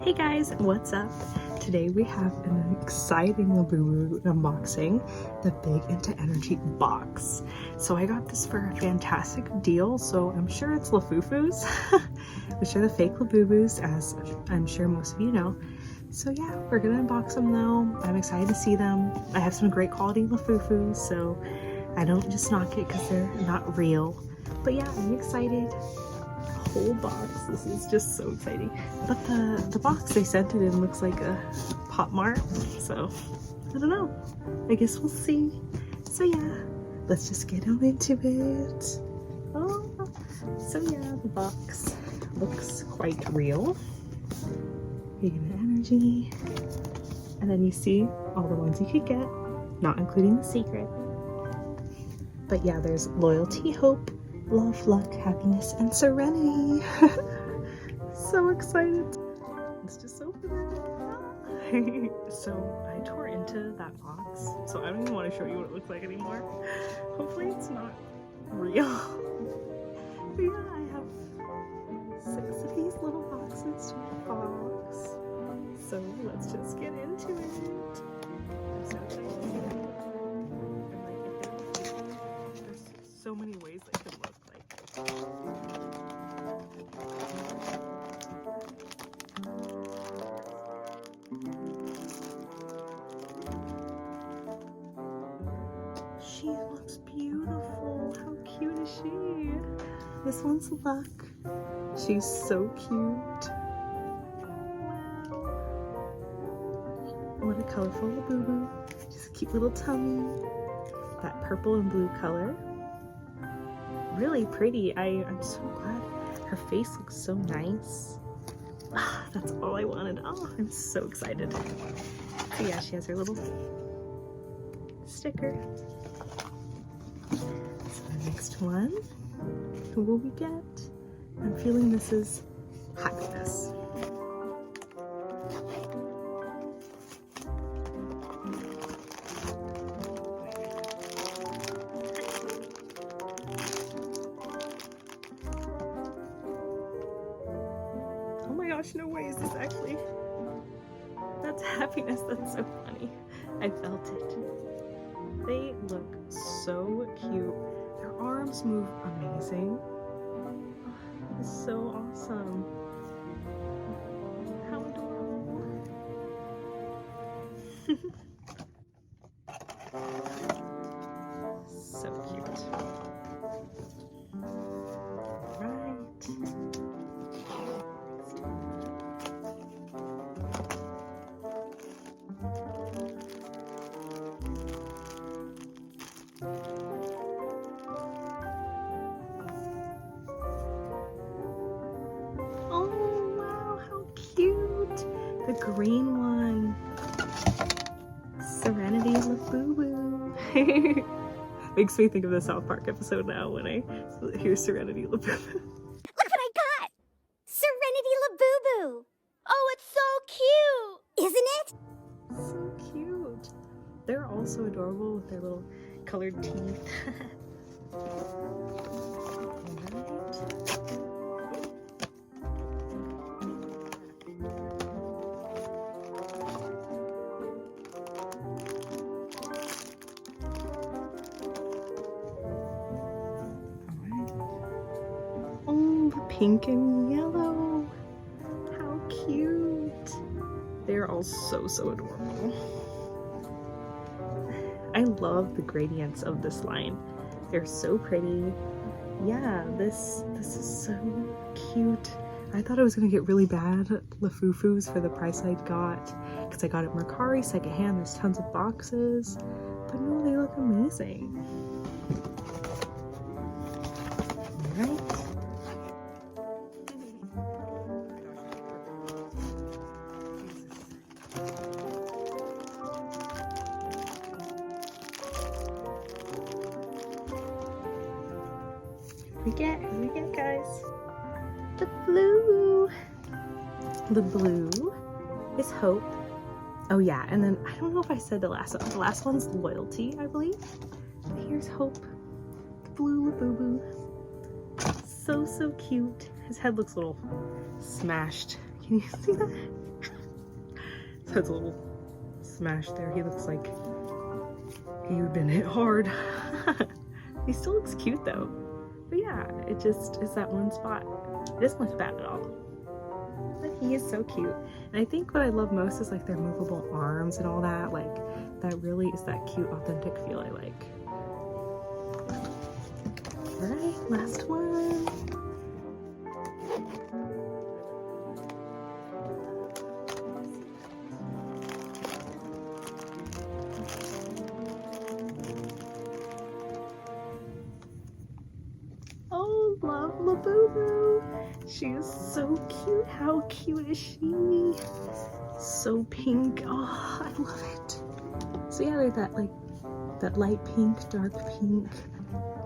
Hey guys, what's up? Today we have an exciting Labubu unboxing, the Big Into Energy box. So I got this for a fantastic deal, so I'm sure it's Lafufu's, which are the fake Labubus, as I'm sure most of you know. So yeah, we're gonna unbox them though. I'm excited to see them. I have some great quality Lafufus, so I don't just knock it because they're not real. But yeah, I'm excited. Whole box. This is just so exciting. But the box they sent it in looks like a Popmart, so I don't know. I guess we'll see. So yeah, let's just get on into it. Oh, so yeah, the box looks quite real. Big Into Energy, and then you see all the ones you could get, not including the secret. But yeah, there's loyalty, hope, love, luck, happiness, and serenity. So excited. It's just so good. So I tore into that box, so I don't even want to show you what it looks like anymore. Hopefully it's not real. But yeah, I have 6 of these little boxes to box. So let's just get into it. I'm so excited to see them. There's so many ways they could look like. She looks beautiful. How cute is she? This one's Luck. She's so cute. What a colorful Labubu. Just a cute little tummy. That purple and blue color. Really pretty. I'm so glad. Her face looks so nice. That's all I wanted. Oh, I'm so excited. So yeah, she has her little sticker. So the next one, who will we get? I'm feeling this is happiness. Oh my gosh, no way, is this actually? That's happiness, that's so funny. I felt it. They look so cute. Their arms move amazing. It's so awesome. How adorable. So cute. Alright. Oh wow, how cute! The green one. Serenity Labubu. Makes me think of the South Park episode now when I hear Serenity Labubu. Look what I got! Serenity Labubu! Oh, it's so cute! Isn't it? So cute. They're also adorable with their little colored teeth. Oh, the pink and yellow. How cute. They're all so adorable. I love the gradients of this line. They're so pretty. Yeah, this is so cute. I thought I was gonna get really bad Lafufus for the price I got, because I got it mercari secondhand. There's tons of boxes, but no, they look amazing. All right. Here we get, guys. The blue. The blue is hope. Oh yeah, and then I don't know if I said the last one. The last one's loyalty, I believe. But here's hope. The blue Labubu. So cute. His head looks a little smashed. Can you see that? has a little smash there. He looks like he'd been hit hard. He still looks cute though. But yeah, it just is that one spot. It doesn't look bad at all. But he is so cute. And I think what I love most is like their movable arms and all that. Like that really is that cute, authentic feel I like. Alright, last one. Oh, love Labubu. She is so cute. How cute is she? So pink. Oh, I love it. So yeah, they're that light pink, dark pink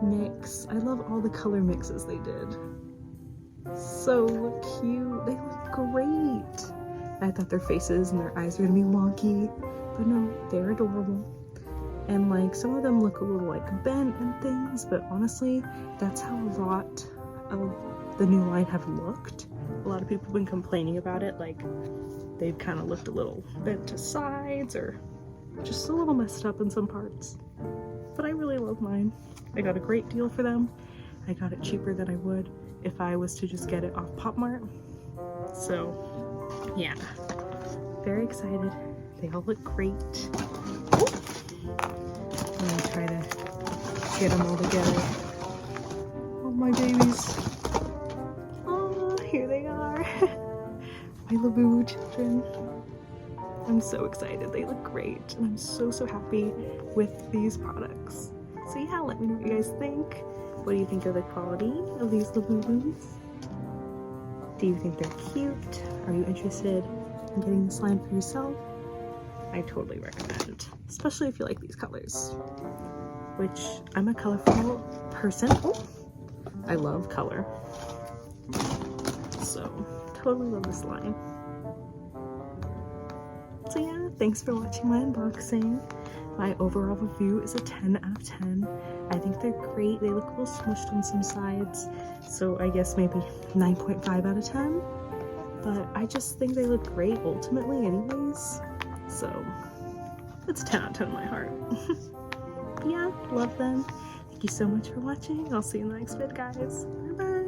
mix. I love all the color mixes they did. So cute. They look great. I thought their faces and their eyes were gonna be wonky, but no, they're adorable. And like some of them look a little like bent and things, but honestly, that's how a lot of the new line have looked. A lot of people have been complaining about it, like they've kind of looked a little bent to sides or just a little messed up in some parts. But I really love mine. I got a great deal for them. I got it cheaper than I would if I was to just get it off Popmart. So yeah, very excited. They all look great. I'm gonna try to get them all together. Oh, my babies. Oh, here they are. My Labubu children. I'm so excited. They look great. And I'm so, so happy with these products. So yeah, let me know what you guys think. What do you think of the quality of these Labubus? Do you think they're cute? Are you interested in getting this line for yourself? I totally recommend, especially if you like these colors, which I'm a colorful person. Oh, I love color, so totally love this line. So yeah, thanks for watching my unboxing. My overall review is a 10 out of 10. I think they're great. They look a little smushed on some sides, so I guess maybe 9.5 out of 10, but I just think they look great ultimately anyways. So it's a 10 out of 10 in my heart. Yeah, love them. Thank you so much for watching. I'll see you in the next vid, guys. Bye bye.